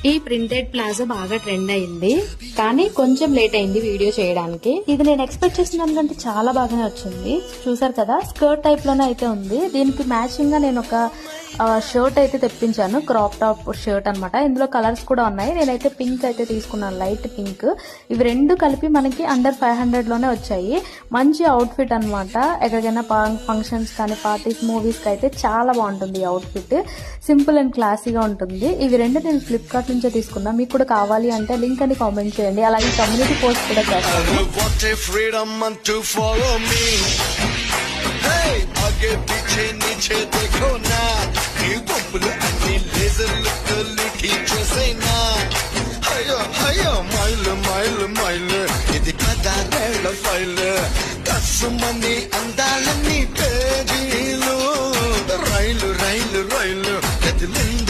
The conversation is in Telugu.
ఈ ప్రింటెడ్ ప్లాజో బాగా ట్రెండ్ అయింది, కానీ కొంచెం లేట్ అయింది వీడియో చేయడానికి. ఇది నేను ఎక్స్పెక్ట్ చేసిన దానికంటే చాలా బాగానే వచ్చింది. చూసారు కదా, స్కర్ట్ టైప్ లోనే అయితే ఉంది. దీనికి మ్యాచింగ్ గా నేను ఒక షర్ట్ అయితే తెప్పించాను, క్రాప్ టాప్ షర్ట్ అనమాట. ఇందులో కలర్స్ కూడా ఉన్నాయి. నేనైతే పింక్ అయితే తీసుకున్నాను, లైట్ పింక్. ఇవి రెండు కలిపి మనకి అండర్ 500 లోనే వచ్చాయి. మంచి అవుట్ఫిట్ అనమాట. ఎక్కడికైనా ఫంక్షన్స్ కానీ పార్టీస్, మూవీస్ కి అయితే చాలా బాగుంటుంది ఈ అవుట్ఫిట్. సింపుల్ అండ్ క్లాసీగా ఉంటుంది. ఇవి రెండు నేను ఫ్లిప్కార్ట్ నుంచే తీసుకున్నా. మీకు కూడా కావాలి అంటే లింక్ అని కామెంట్ చేయండి, అలాగే కమ్యూనిటీ పోస్ట్ కూడా చేస్తాను. आगे पीछे नीचे देखो ना, ये बबलू अन्नी लेजर लुक खींचो ना. हयो हयो माइल माइल माइल ఇది కదా రేళ్ళ ఫైల్. కసుమని అందాలని పేజీలు రైలు రైలు రైలు కదిలింది.